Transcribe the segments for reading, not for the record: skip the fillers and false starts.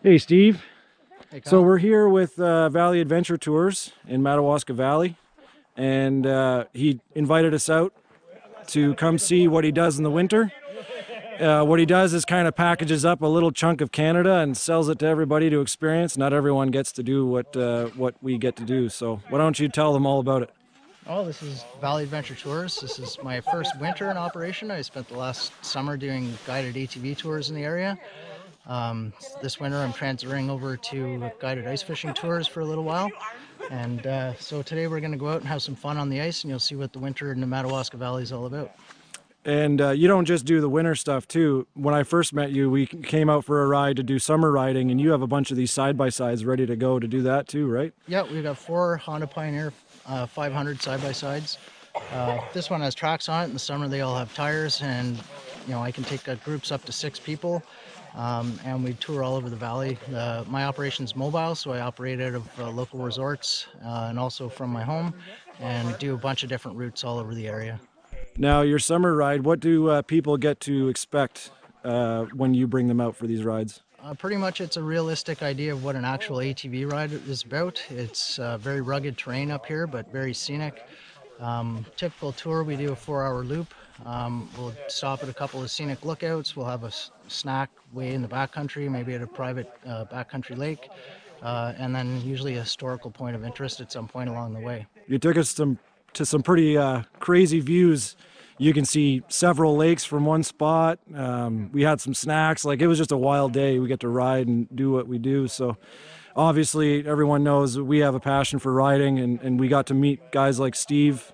Hey Steve, Hey, so we're here with Valley Adventure Tours in Madawaska Valley, and he invited us out to come see what he does in the winter. What he does is kind of packages up a little chunk of Canada and sells it to everybody to experience. Not everyone gets to do what we get to do, so why don't you tell them all about it? Oh, this is Valley Adventure Tours. This is my first winter in operation. I spent the last summer doing guided ATV tours in the area. This winter I'm transferring over to guided ice fishing tours for a little while. And so today we're going to go out and have some fun on the ice, and you'll see what the winter in the Madawaska Valley is all about. And you don't just do the winter stuff too. When I first met you, we came out for a ride to do summer riding, and you have a bunch of these side-by-sides ready to go to do that too, right? Yeah, we've got 4 Honda Pioneer 500 side-by-sides. This one has tracks on it. In the summer they all have tires, and I can take groups up to 6 people. And we tour all over the valley. My operation's mobile, so I operate out of local resorts and also from my home, and do a bunch of different routes all over the area. Now, your summer ride, what do people get to expect when you bring them out for these rides? Pretty much it's a realistic idea of what an actual ATV ride is about. It's very rugged terrain up here, but very scenic. Typical tour, we do a 4-hour loop. We'll stop at a couple of scenic lookouts. We'll have a snack way in the backcountry, maybe at a private backcountry lake, and then usually a historical point of interest at some point along the way. You took us to some pretty crazy views. You can see several lakes from one spot. We had some snacks. Like, it was just a wild day. We get to ride and do what we do. So obviously everyone knows we have a passion for riding, and we got to meet guys like Steve.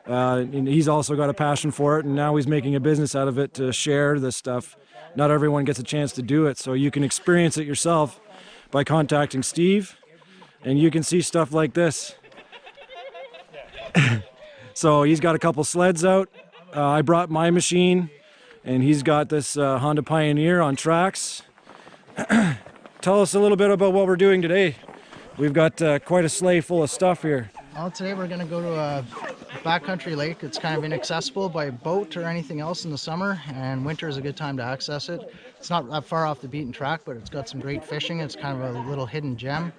And he's also got a passion for it, and now he's making a business out of it to share this stuff. Not everyone gets a chance to do it, so you can experience it yourself by contacting Steve, and you can see stuff like this. So he's got a couple sleds out. I brought my machine, and he's got this Honda Pioneer on tracks. Tell us a little bit about what we're doing today. We've got quite a sleigh full of stuff here. Well, today we're going to go to a backcountry lake. It's kind of inaccessible by boat or anything else in the summer, and winter is a good time to access it. It's not that far off the beaten track, but it's got some great fishing. It's kind of a little hidden gem.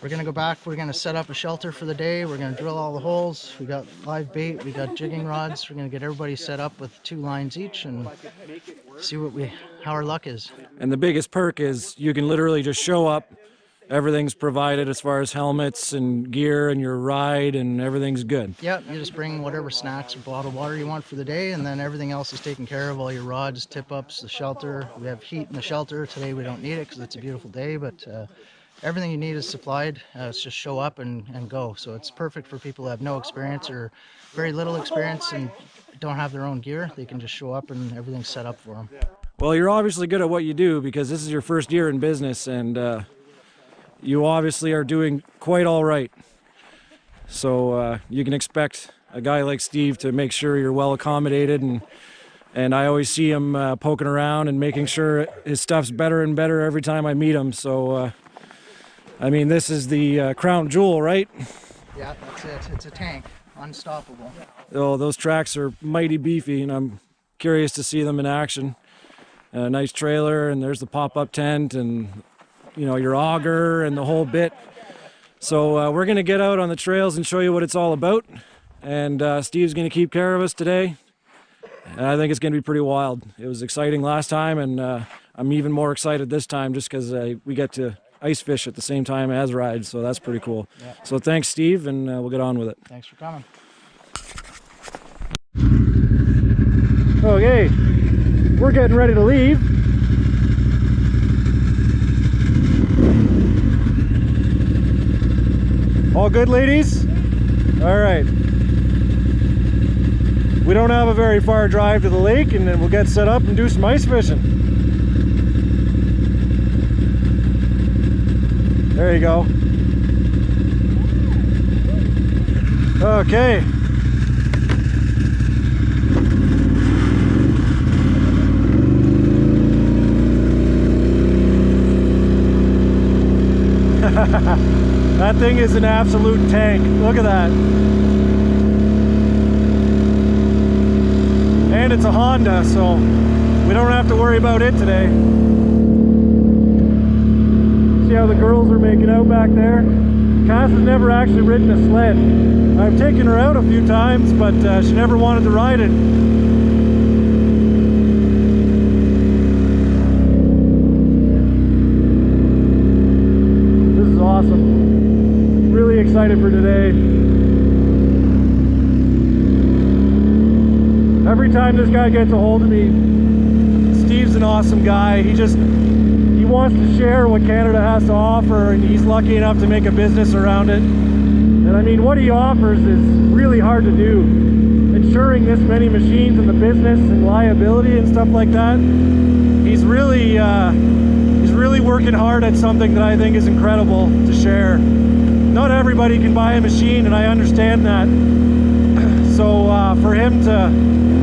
We're going to go back. We're going to set up a shelter for the day. We're going to drill all the holes. We got live bait. We got jigging rods. We're going to get everybody set up with 2 lines each and see how our luck is. And the biggest perk is you can literally just show up. Everything's provided as far as helmets and gear and your ride, and everything's good. Yeah, you just bring whatever snacks or bottled water you want for the day, and then everything else is taken care of. All your rods, tip-ups, the shelter. We have heat in the shelter. Today we don't need it because it's a beautiful day, but everything you need is supplied. It's just show up and go. So it's perfect for people who have no experience or very little experience and don't have their own gear. They can just show up and everything's set up for them. Well, you're obviously good at what you do because this is your first year in business, and you obviously are doing quite all right. So you can expect a guy like Steve to make sure you're well accommodated, and I always see him poking around and making sure his stuff's better and better every time I meet him. So I mean, this is the crown jewel, right? Yeah, that's it. It's a tank. Unstoppable. Oh, those tracks are mighty beefy, and I'm curious to see them in action. A nice trailer, and there's the pop-up tent, and your auger and the whole bit. So we're gonna get out on the trails and show you what it's all about. and Steve's going to keep care of us today. And I think it's going to be pretty wild. It was exciting last time, and I'm even more excited this time just because we get to ice fish at the same time as ride, so that's pretty cool. Yeah. So thanks, Steve, and we'll get on with it. Thanks for coming. Okay, we're getting ready to leave. All good, ladies? All right. We don't have a very far drive to the lake, and then we'll get set up and do some ice fishing. There you go. Okay. That thing is an absolute tank. Look at that. And it's a Honda, so we don't have to worry about it today. See how the girls are making out back there? Cass has never actually ridden a sled. I've taken her out a few times, but she never wanted to ride it. This is awesome. Really excited for today. Every time this guy gets a hold of me, Steve's an awesome guy. He wants to share what Canada has to offer, and he's lucky enough to make a business around it. And I mean, what he offers is really hard to do. Insuring this many machines in the business and liability and stuff like that. He's really working hard at something that I think is incredible to share. Not everybody can buy a machine, and I understand that. So for him to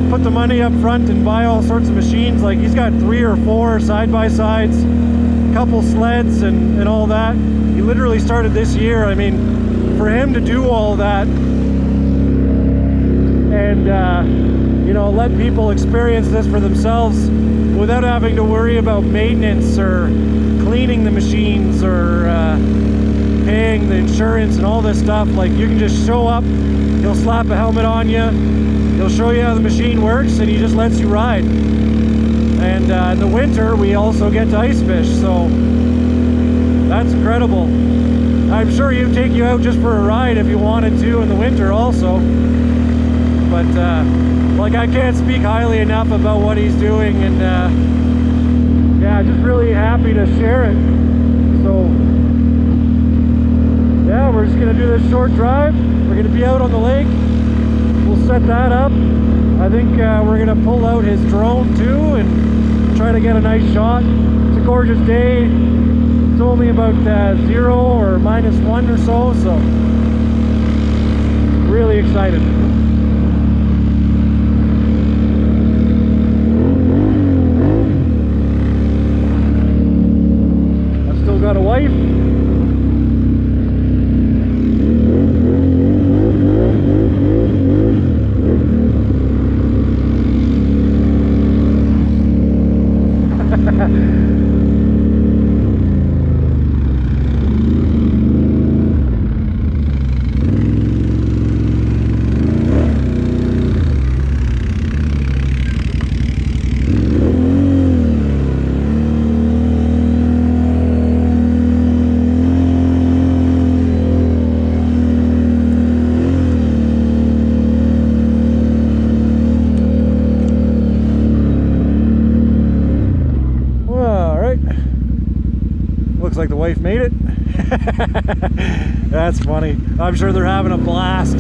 put the money up front and buy all sorts of machines, like he's got 3 or 4 side-by-sides, a couple sleds and all that. He literally started this year. I mean, for him to do all that and you know, let people experience this for themselves without having to worry about maintenance or cleaning the machines or paying the insurance and all this stuff. Like, you can just show up, he'll slap a helmet on you, he'll show you how the machine works, and he just lets you ride. And in the winter we also get to ice fish, so that's incredible. I'm sure he'd take you out just for a ride if you wanted to in the winter also. But like, I can't speak highly enough about what he's doing, and yeah, just really happy to share it. So yeah, we're just gonna do this short drive. We're gonna be out on the lake. We'll set that up. I think we're gonna pull out his drone too and try to get a nice shot. It's a gorgeous day. It's only about 0 or -1 or so, so really excited. I've still got a wife. Looks like the wife made it. That's funny. I'm sure they're having a blast.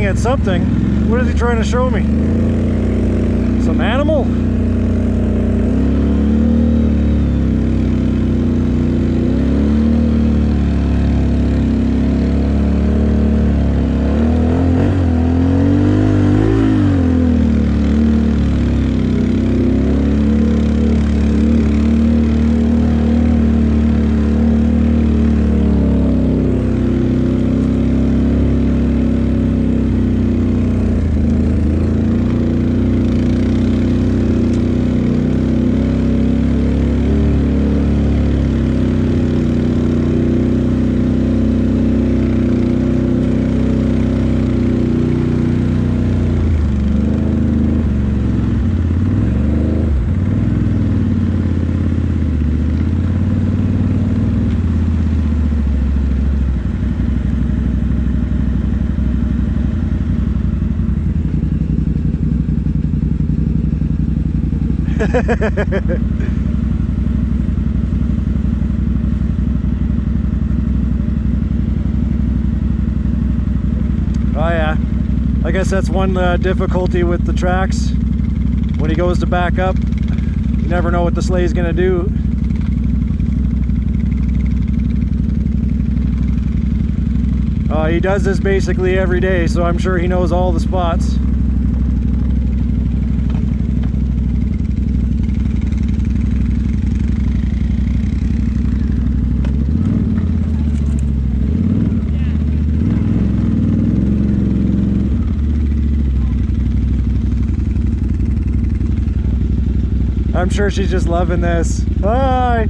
at something. What is he trying to show me? Some animal? Oh yeah, I guess that's one difficulty with the tracks. When he goes to back up, you never know what the sleigh's gonna do. He does this basically every day, so I'm sure he knows all the spots. I'm sure she's just loving this. Hi!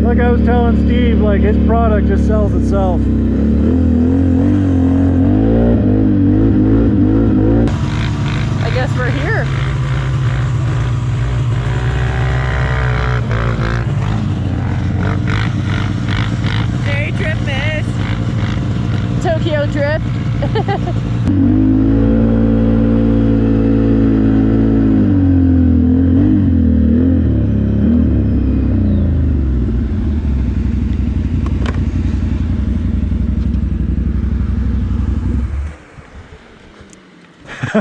Like I was telling Steve, like his product just sells itself. I guess we're here. Day trip, miss. Tokyo drift.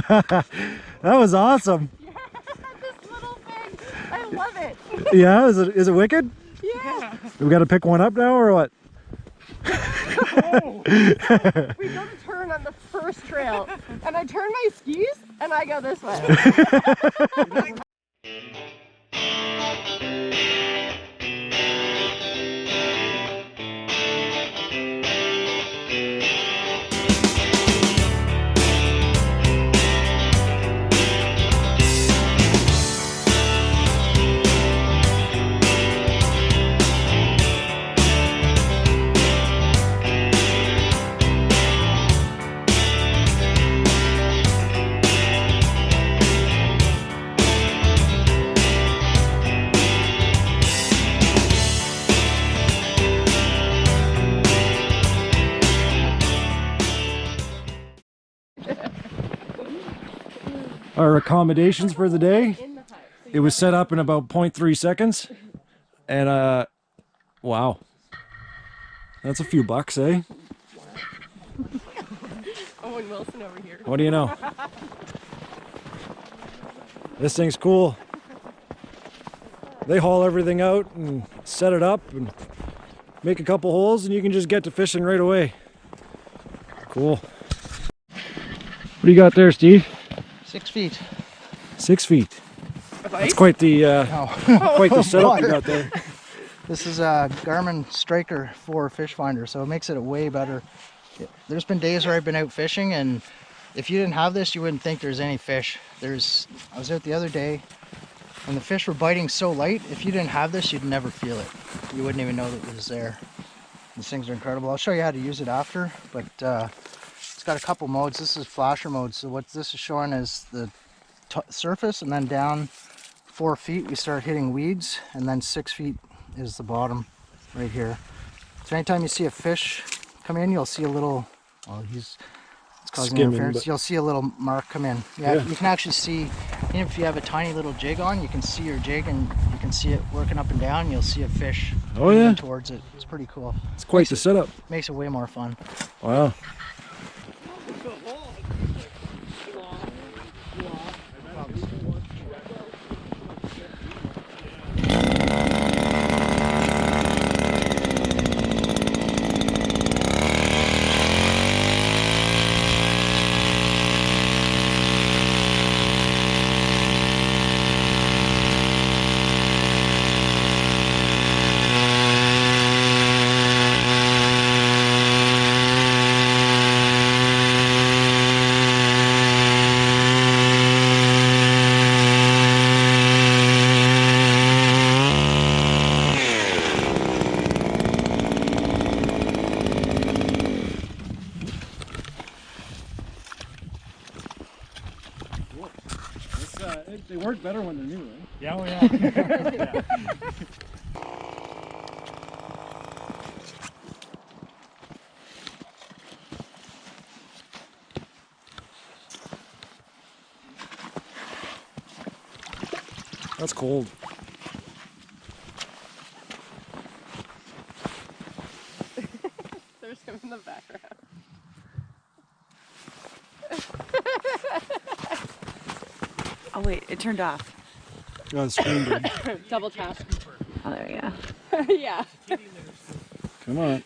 That was awesome. Yeah, this little thing. I love it. Yeah, is it wicked? Yeah. We got to pick one up now or what? Oh. We go to turn on the first trail, and I turn my skis, and I go this way. our accommodations for the day. It was set up in about 0.3 seconds. And wow. That's a few bucks, eh? Owen Wilson over here. What do you know? This thing's cool. They haul everything out and set it up and make a couple holes and you can just get to fishing right away. Cool. What do you got there, Steve? 6 feet. 6 feet. That's quite the quite the setup you got there. This is a Garmin Striker 4 fish finder, so it makes it way better. There's been days where I've been out fishing, and if you didn't have this, you wouldn't think there's any fish. I was out the other day, and the fish were biting so light. If you didn't have this, you'd never feel it. You wouldn't even know that it was there. These things are incredible. I'll show you how to use it after, but it's got a couple modes. This is flasher mode, so what this is showing is the surface, and then down 4 feet we start hitting weeds, and then 6 feet is the bottom right here. So anytime you see a fish come in, you'll see a little, well, it's causing Skimming, interference. but... You'll see a little mark come in. Yeah, you can actually see, even if you have a tiny little jig on, you can see your jig and you can see it working up and down. You'll see a fish moving towards it. It's pretty cool. It's quite the setup. Makes it way more fun. Wow. They work better when they're new, right? Yeah, oh yeah. Yeah. That's cold. There's him in the background. Oh wait, it turned off. Oh, the screen did. Double tap. Oh, there we go. Yeah. Come on.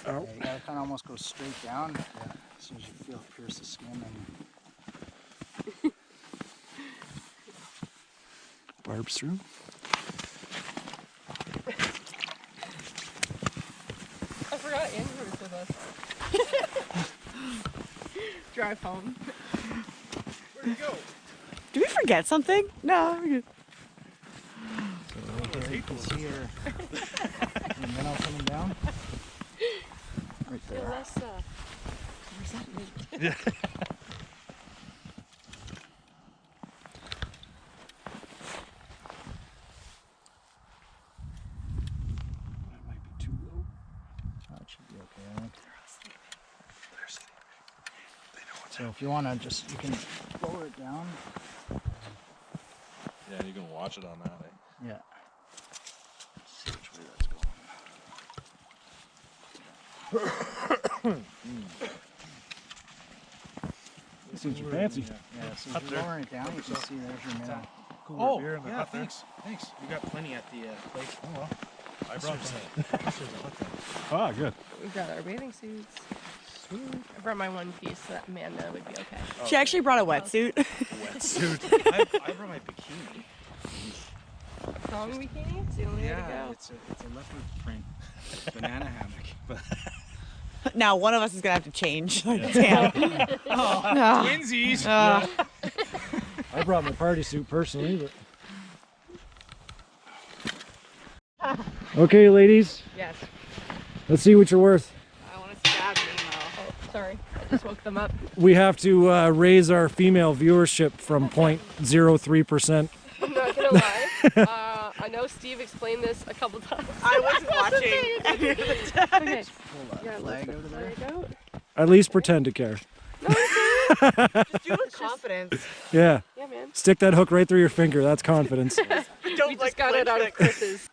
Yeah, you gotta kind of almost go straight down. Yeah, as soon as you feel it pierce the skin. And... Barbs through. I forgot Andrew was with us. Drive home. Where'd you go? Did we forget something? No, we're good. So here you can see your minnow coming down. Right there. Less resentment. Yeah. That might be too low. That should be okay, I think. So if you want to just, you can lower it down. Yeah, you can watch it on that. Eh? Yeah. Let's see which way that's going. Suits your fancy. Yeah, so if you're lowering it down, you can see there's your minnow. Oh, beer in the hut thanks. Thanks. We got plenty at the lake. Oh well. I brought some. Ah, good. We got our bathing suits. Sweet. I brought my one piece so that Amanda would be okay. She actually brought a wetsuit. Wetsuit. I brought my bikini. Thong bikini? It's the only way to go. It's a leopard print banana hammock. But Now one of us is gonna have to change. Damn. Oh. twinsies. I brought my party suit personally, but... Okay, ladies. Yes. Let's see what you're worth. I want to stab Nemo. Oh, sorry. I just woke them up. We have to raise our female viewership from 0.03%. I'm not going to lie. I know Steve explained this a couple times. I was watching any of the time. Okay. Pull that Yeah, flag out of there. flag out. At least pretend to care. No, it's Just do it with confidence. Yeah. yeah, man. Stick that hook right through your finger. That's confidence. We just got it out of Chris's.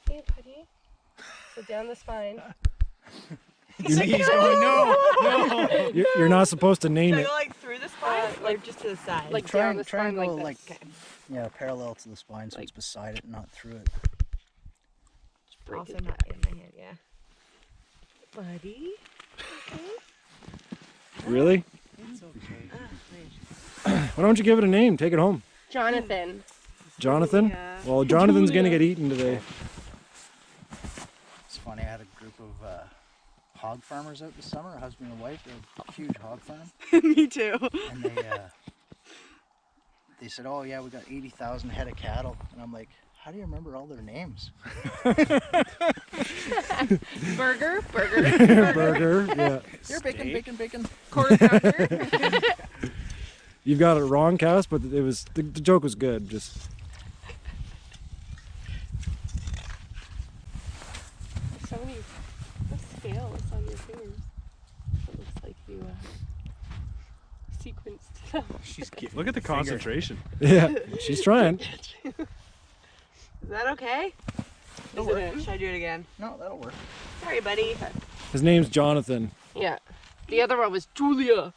Hey, buddy. So down the spine. He's going, no. You're not supposed to name Should I it. go like through the spine or just to the side? Like Try down and the try and spine go like like this. yeah, parallel to the spine, so it's beside it, not through it. Break Also it not back. in my hand, yeah. Buddy? Really? It's okay. Why don't you give it a name? Take it home. Jonathan. Jonathan? Yeah. Well, Jonathan's gonna get eaten today. It's funny, I had a group of hog farmers out this summer, a husband and wife. They had a huge hog farm, Me too. and they said, "Oh yeah, we got 80,000 head of cattle," and I'm like, "How do you remember all their names?" Burger. Burger. Yeah. You're bacon. Quarter pounder. You've got it wrong, Cass, but it was the joke was good. Just So many scales on your fingers. It looks like you sequenced them. She's giving Look at the finger. concentration. yeah, she's trying. Is that okay? Is it in? Should I do it again? No, that'll work. Sorry, buddy. His name's Jonathan. Yeah. The other one was Julia.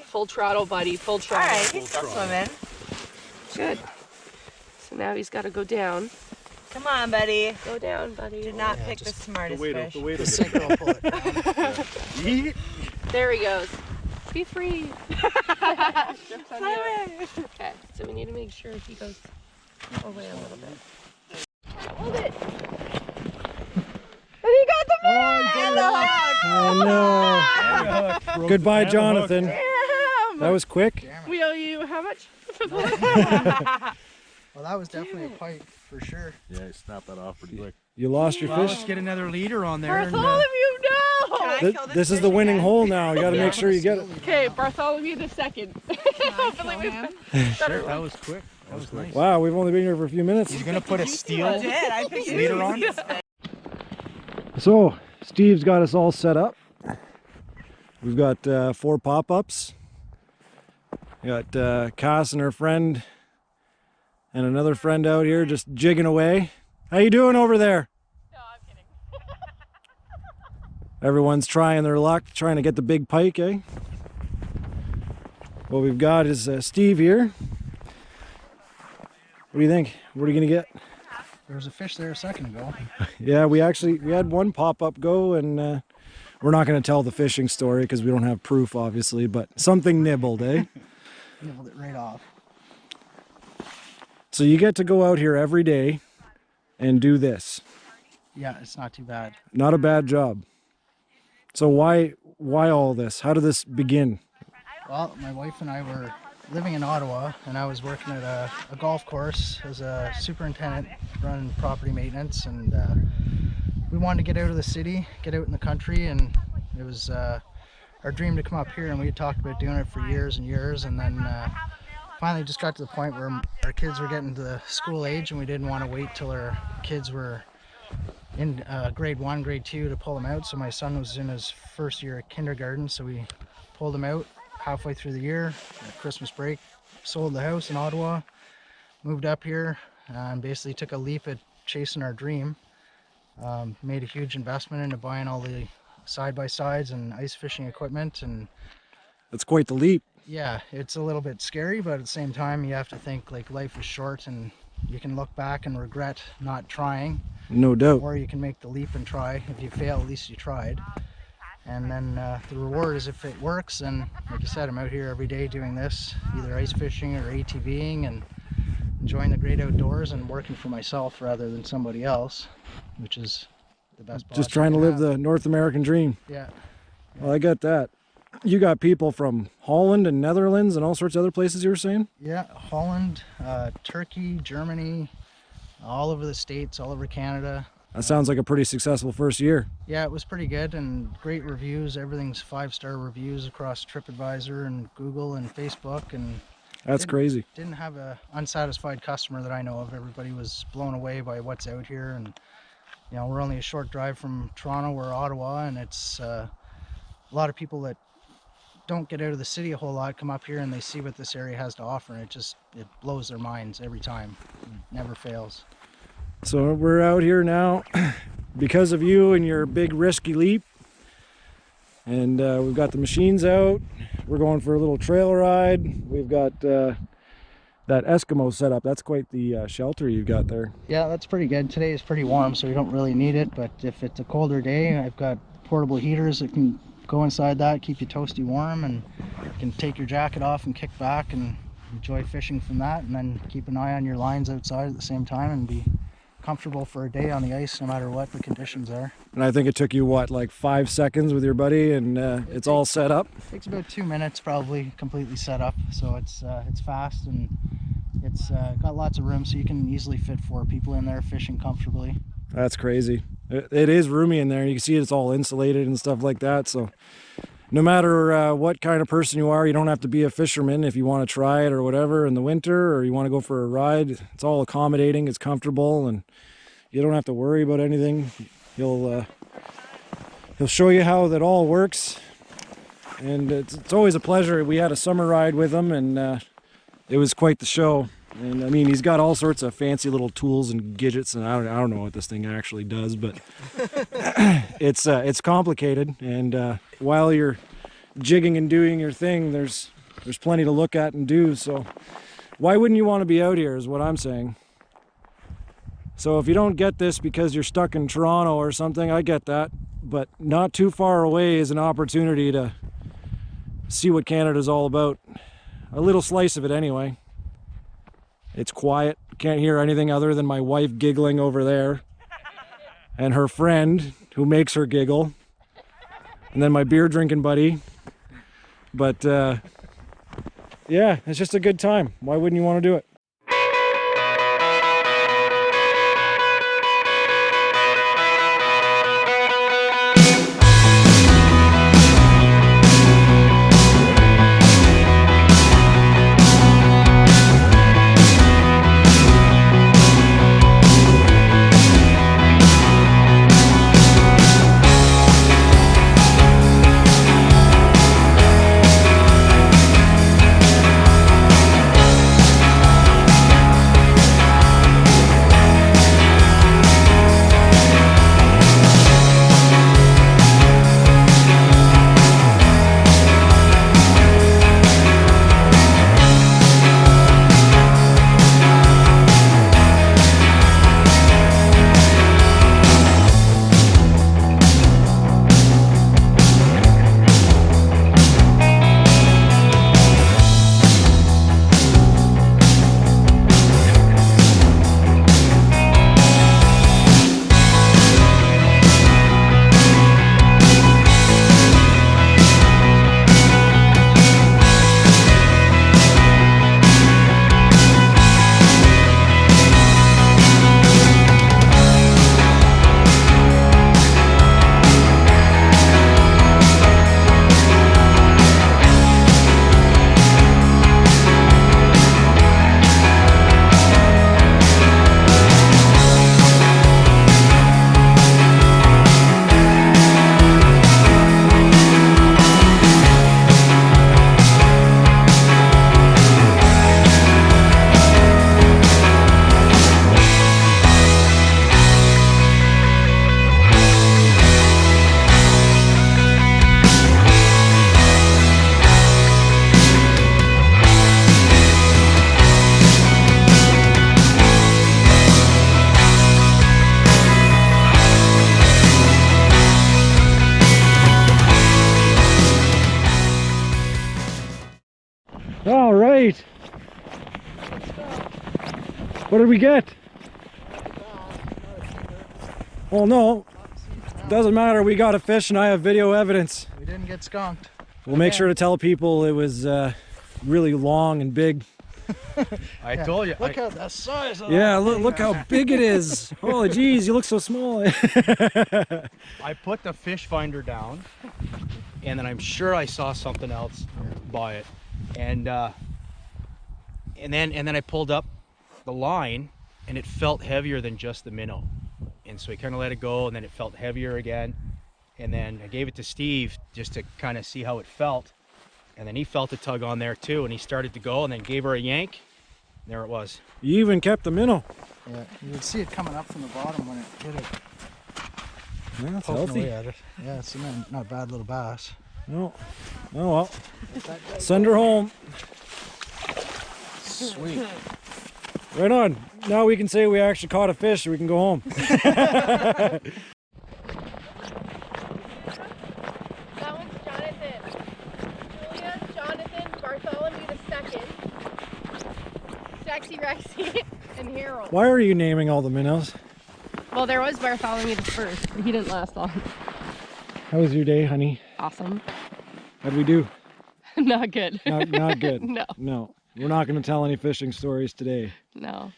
Full throttle, buddy. Full All throttle. right, he's still swimming. Good. So now he's got to go down. Come on, buddy. Go down, buddy. Did not Yeah, pick the just smartest fish. The weight The of it. sinker will pull it down. There he goes. Be free. Jumps on Fly you. away. Okay, so we need to make sure he goes away a little bit. Hold it. And he got the fish! Oh no! Goodbye, Jonathan. Damn! That was quick. We owe you how much? Well, that was definitely a pike for sure. Yeah, you snap that off pretty quick. You lost your Well, fish. let's get another leader on there. And, Bartholomew, no! Can I Th- kill this is fish the winning again? hole now. You got to make sure you get it. Okay, Bartholomew the second. Hopefully we've better that was quick. That was nice. Wow, we've only been here for a few minutes. He's gonna put a I steel. did. I picked the Later on? easiest fish. So, Steve's got us all set up. We've got 4 pop-ups. We got Cass and her friend and another friend out here just jigging away. How you doing over there? No, I'm kidding. Everyone's trying their luck, trying to get the big pike, eh? What we've got is Steve here. What do you think? What are you gonna get? There was a fish there a second ago. Yeah, we had one pop-up go, and we're not going to tell the fishing story because we don't have proof, obviously, but something nibbled, eh? Nibbled it right off. So you get to go out here every day and do this. Yeah, it's not too bad. Not a bad job. So why all this? How did this begin? Well, my wife and I were living in Ottawa, and I was working at a golf course as a superintendent running property maintenance, and we wanted to get out of the city, get out in the country, and it was our dream to come up here, and we had talked about doing it for years and years, and then finally just got to the point where our kids were getting to school age, and we didn't want to wait till our kids were in grade 1, grade 2 to pull them out. So my son was in his first year at kindergarten, so we pulled him out halfway through the year at Christmas break, sold the house in Ottawa, moved up here, and basically took a leap at chasing our dream. Made a huge investment into buying all the side-by-sides and ice fishing equipment, and That's quite the leap. yeah, it's a little bit scary, but at the same time you have to think like life is short, and you can look back and regret not trying, No doubt. or you can make the leap and try. If you fail, at least you tried. And then the reward is if it works, and like I said, I'm out here every day doing this, either ice fishing or ATVing, and enjoying the great outdoors and working for myself rather than somebody else, which is the best boss Just you trying to can live have. the North American dream. Yeah. Well, I got that. You got people from Holland and Netherlands and all sorts of other places you were saying? Yeah, Holland, Turkey, Germany, all over the States, all over Canada. That sounds like a pretty successful first year. Yeah, it was pretty good, and great reviews. Everything's 5-star reviews across TripAdvisor and Google and Facebook, and That's crazy. didn't have a unsatisfied customer that I know of. Everybody was blown away by what's out here, and you know, we're only a short drive from Toronto. We're Ottawa, and it's a lot of people that don't get out of the city a whole lot come up here and they see what this area has to offer, and it blows their minds every time. It never fails. So we're out here now because of you and your big risky leap. And we've got the machines out. We're going for a little trail ride. We've got that Eskimo setup. That's quite the shelter you've got there. Yeah, that's pretty good. Today is pretty warm, so we don't really need it, but if it's a colder day, I've got portable heaters that can go inside that, keep you toasty warm, and you can take your jacket off and kick back and enjoy fishing from that, and then keep an eye on your lines outside at the same time and be comfortable for a day on the ice no matter what the conditions are. And I think it took you, what, like 5 seconds with your buddy, and it's all set up? It takes about 2 minutes probably completely set up, so it's fast, and it's got lots of room, so you can easily fit 4 people in there fishing comfortably. That's crazy. It is roomy in there. You can see it's all insulated and stuff like that, so no matter what kind of person you are, you don't have to be a fisherman if you want to try it or whatever in the winter, or you want to go for a ride. It's all accommodating, it's comfortable, and you don't have to worry about anything. He'll show you how that all works, and it's always a pleasure. We had a summer ride with him, and it was quite the show. And I mean, he's got all sorts of fancy little tools and gadgets, and I don't know what this thing actually does, but it's complicated. And while you're jigging and doing your thing, there's plenty to look at and do. So why wouldn't you want to be out here is what I'm saying. So if you don't get this because you're stuck in Toronto or something, I get that, but not too far away is an opportunity to see what Canada's all about. A little slice of it anyway. It's quiet. Can't hear anything other than my wife giggling over there and her friend who makes her giggle, and then my beer drinking buddy. But yeah, it's just a good time. Why wouldn't you want to do it? All right. What did we get? Well, no, doesn't matter. We got a fish and I have video evidence. We didn't get skunked. We'll make sure to tell people it was really long and big. I told you. Look at the size of that. Yeah, look how big it is. Holy geez, you look so small. I put the fish finder down, and then I'm sure I saw something else by it, and then I pulled up the line, and it felt heavier than just the minnow, and so I kind of let it go, and then it felt heavier again, and then I gave it to Steve just to kind of see how it felt, And then he felt a tug on there too, and he started to go, and then gave her a yank. There it was. You even kept the minnow. Yeah, you would see it coming up from the bottom when it hit it. Yeah, that's Poking healthy. away at it. Yeah, it's not a bad little bass. No. Oh well. Send her home. Sweet. Right on. Now we can say we actually caught a fish so we can go home. That one's Jonathan. Julia, Jonathan, Bartholomew II, Sexy Rexy, and Harold. Why are you naming all the minnows? Well, there was Bartholomew I, but he didn't last long. How was your day, honey? Awesome. How'd we do? Not good. Not good. No. No. We're not going to tell any fishing stories today. No.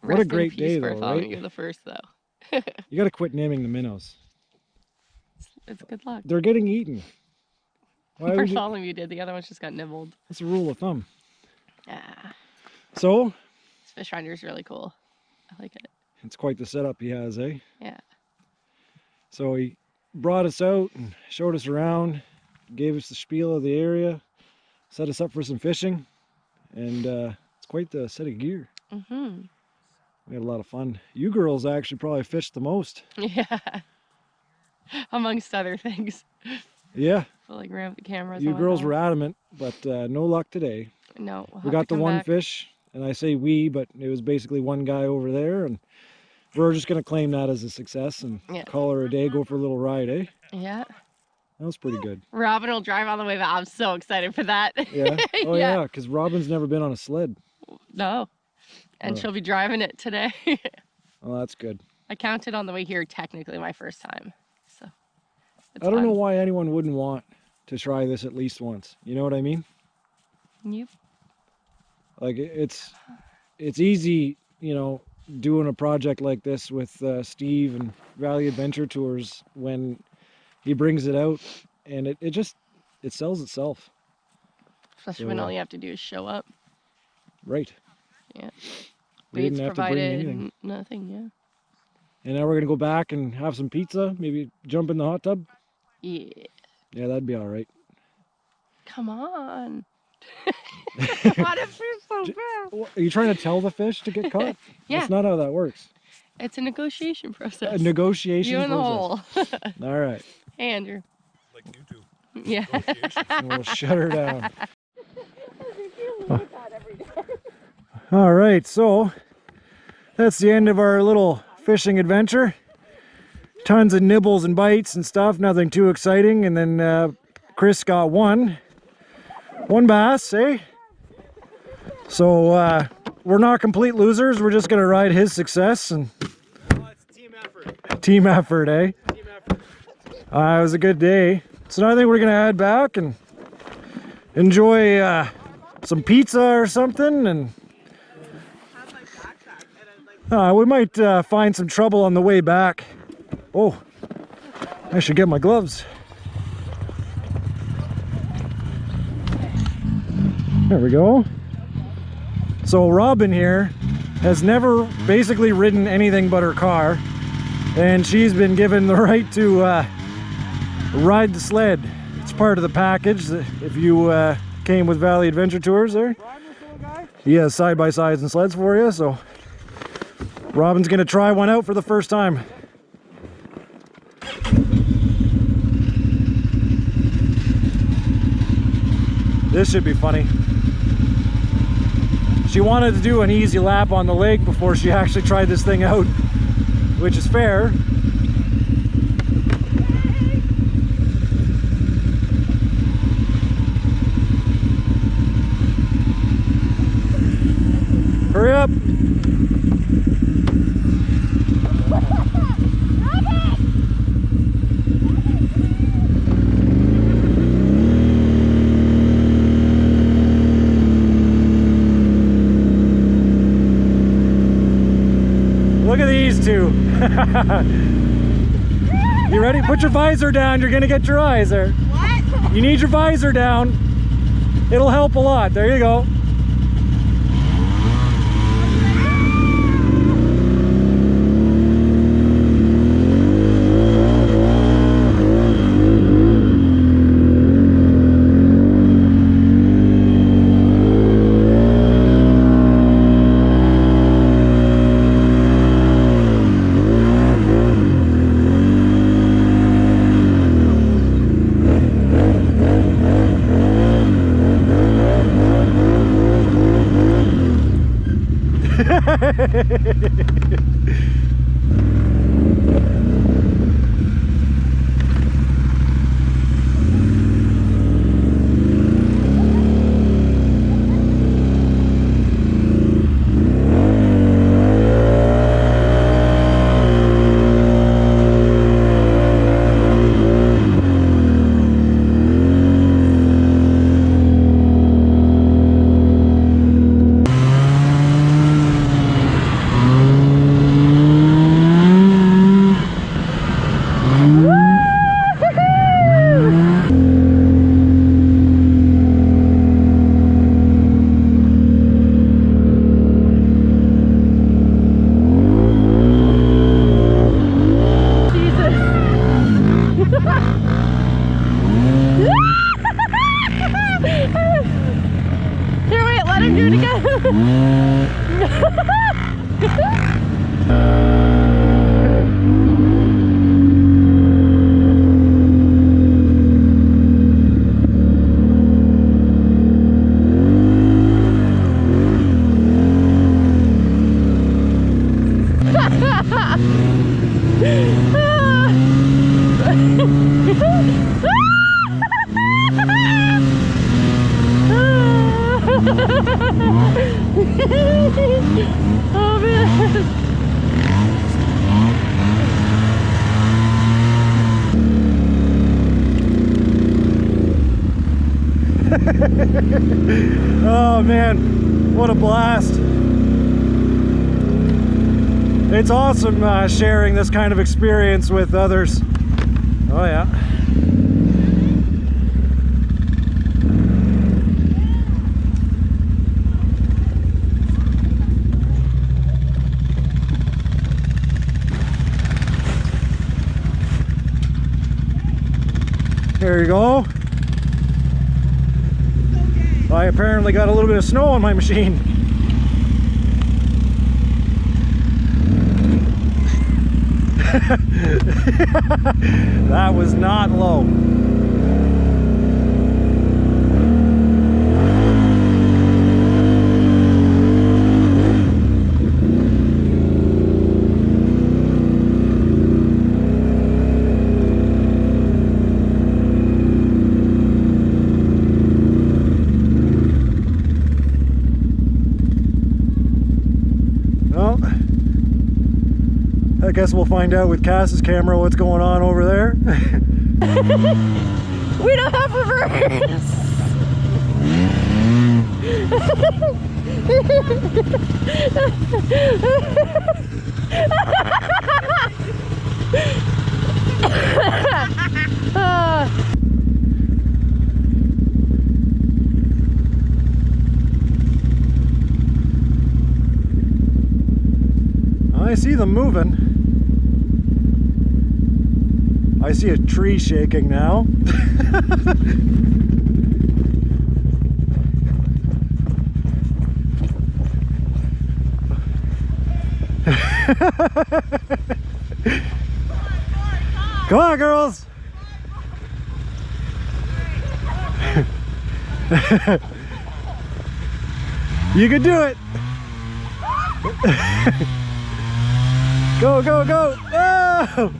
What a Rest in great peace, day, though, Bartholomew right? I, though. You got to quit naming the minnows. It's good luck. They're getting eaten. Why would you? Bartholomew did. The other ones just got nibbled. That's a rule of thumb. Yeah. So, This fish finder is really cool. I like it. it's quite the setup he has, eh? Yeah. So he brought us out and showed us around, gave us the spiel of the area, set us up for some fishing, and it's quite the set of gear. Mm-hmm. We had a lot of fun. You girls actually probably fished the most. Yeah. Amongst other things. Yeah, So like ramp the cameras. you and girls were whatnot. adamant, but no luck today. No. We'll We have got to the come one back. fish, and I say we, but it was basically one guy over there, and we're just going to claim that as a success and Yeah. call her a day, go for a little ride, eh? Yeah. That was pretty good. Robin will drive all the way back. I'm so excited for that. Yeah? Oh yeah, because Robin's never been on a sled. No. And Oh. she'll be driving it today. Oh, that's good. I counted on the way here, technically my first time. So it's I don't know fun. why anyone wouldn't want to try this at least once. You know what I mean? Yep. Like it's easy, you know, doing a project like this with Steve and Valley Adventure Tours when he brings it out and it sells itself. Especially So, when all you have to do is show up. Right. Yeah. We Baits didn't have to bring provided. anything. Nothing, yeah. And now we're gonna go back and have some pizza, maybe jump in the hot tub. Yeah. Yeah, that'd be all right. Come on. Why does it feel so bad? Are you trying to tell the fish to get caught? Yeah. That's not how that works. It's a negotiation process. A negotiation You in the process. hole. All right. Hey, Andrew. Like YouTube. Yeah. And we'll shut her down. All right, so that's the end of our little fishing adventure. Tons of nibbles and bites and stuff, nothing too exciting. And then Chris got one bass, eh? So we're not complete losers. We're just gonna ride his success and It's team effort. team effort, eh? Team effort. It was a good day. So now I think we're gonna head back and enjoy some pizza or something, and we might find some trouble on the way back. Oh, I should get my gloves. There we go. So Robin here has never basically ridden anything but her car, and she's been given the right to ride the sled. It's part of the package. If you came with Valley Adventure Tours there, he has side-by-sides and sleds for you. So Robin's gonna try one out for the first time. This should be funny. She wanted to do an easy lap on the lake before she actually tried this thing out, which is fair. Hurry up. Look at these two. You ready? Put your visor down. You're gonna get your eyes there. What? You need your visor down. It'll help a lot. There you go. Here, wait, let him do it again. Oh man. Oh man, what a blast. It's awesome sharing this kind of experience with others. Oh yeah. There you go. I apparently got a little bit of snow on my machine. That was not low. Well, I guess we'll find out with Cass's camera what's going on over there. We don't have reverse. I see them moving. I see a tree shaking now. Come on, girls. You can do it. Go, go, go! Oh!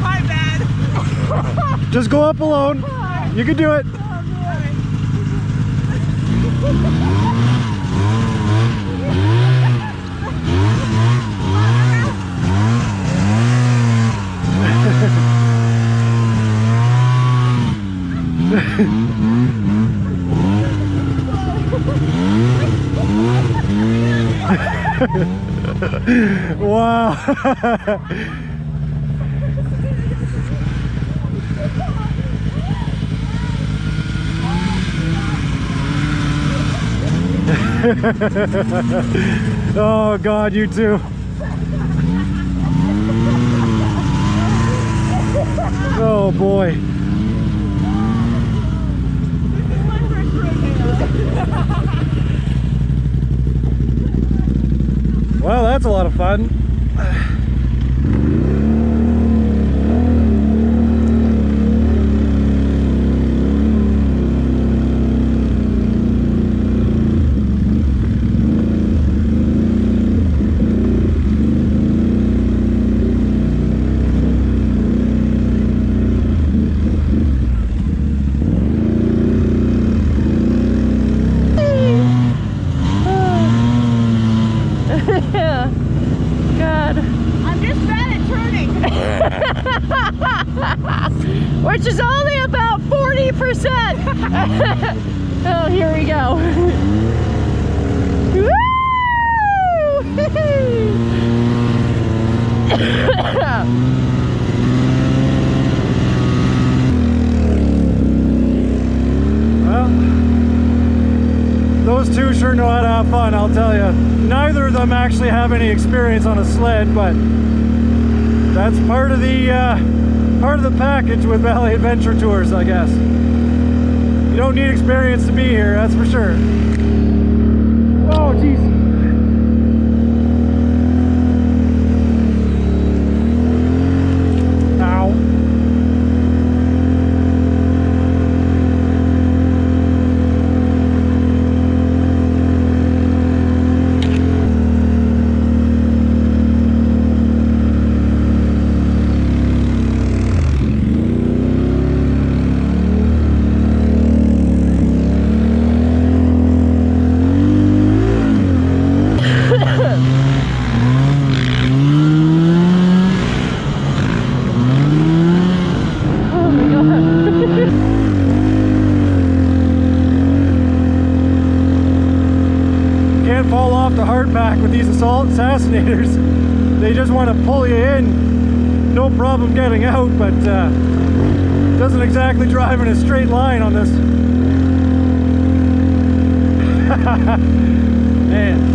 My bad. Just go up alone. You can do it. Wow. Oh God, you too. Oh boy. Well, that's a lot of fun. God. I'm just bad at turning. Which is only about 40%. Oh, here we go. Woo! Well, those two sure know how to have fun, I'll tell you. Neither of them actually have any experience on a sled, but that's part of the package with Valley Adventure Tours, I guess. You don't need experience to be here, that's for sure. Oh, jeez. Ow. Can't fall off the hardback with these assault assassinators. They just want to pull you in, no problem getting out, but doesn't exactly drive in a straight line on this. Man.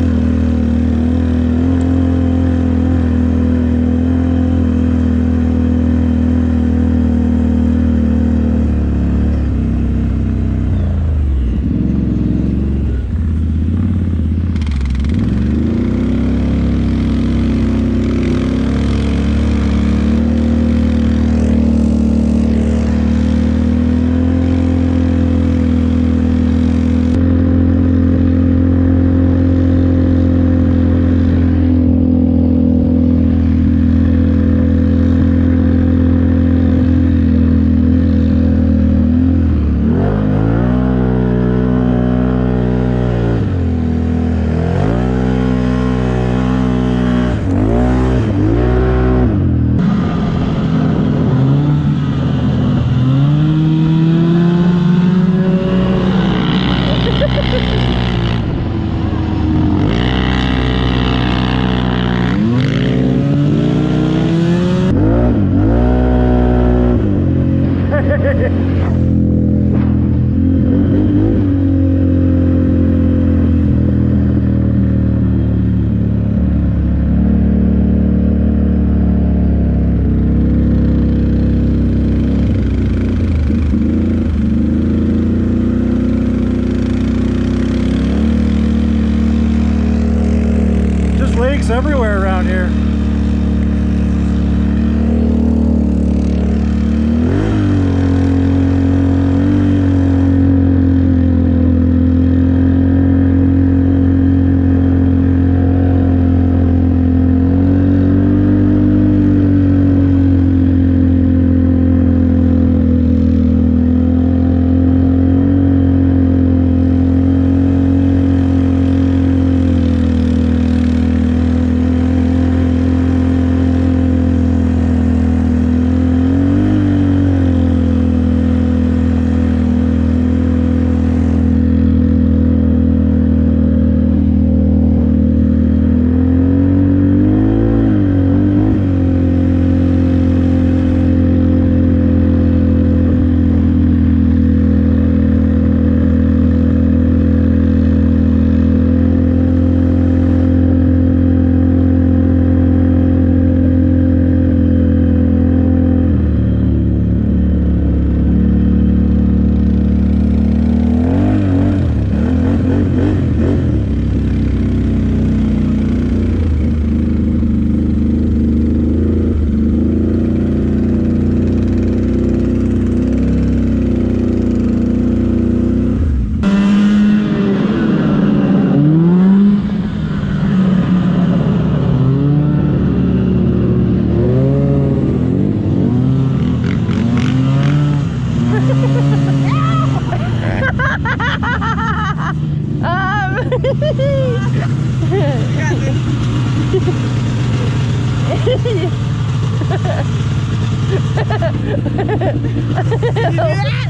Everywhere around here.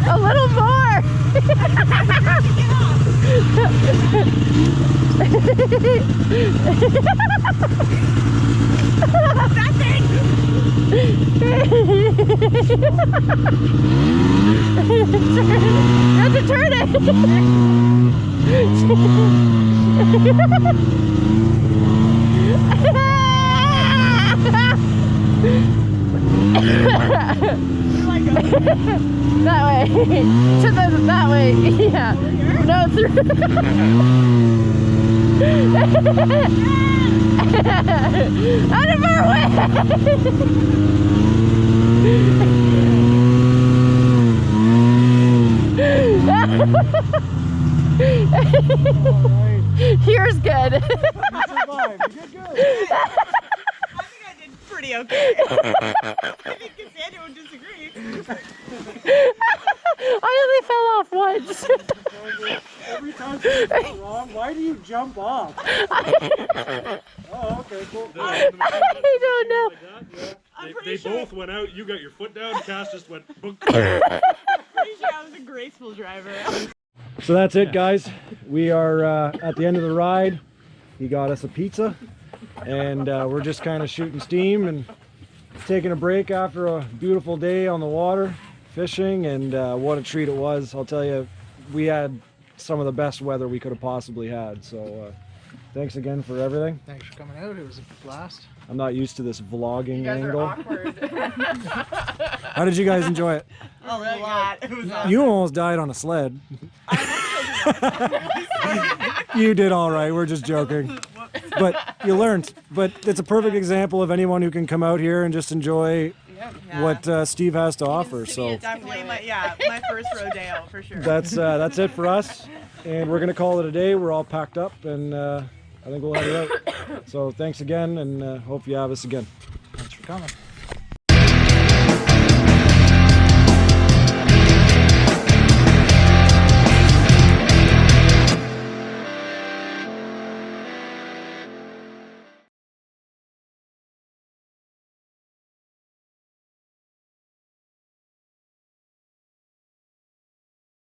A little more. You have to turn it. That way. That way. Yeah. No, through. Out of our way. Here's good. I think I did pretty okay. I think Cassandra would disagree. I only fell off once. Every time something's wrong, why do you jump off? Oh, okay, cool. I don't know. They both went out. You got your foot down. Cass just went. Boom. Pretty sure I was a graceful driver. So that's it, guys. We are at the end of the ride. He got us a pizza, and we're just kind of shooting steam and taking a break after a beautiful day on the water, fishing, and what a treat it was. I'll tell you, we had some of the best weather we could have possibly had. So thanks again for everything. Thanks for coming out. It was a blast. I'm not used to this vlogging You guys are angle. awkward. How did you guys enjoy it? A lot. It was awesome. You almost died on a sled. You did all right. We're just joking. But you learned. But it's a perfect example of anyone who can come out here and just enjoy what Steve has to offer. So Definitely my first rodeo for sure. that's it for us, and we're gonna call it a day. We're all packed up, and I think we'll head out. So thanks again, and hope you have us again. Thanks for coming.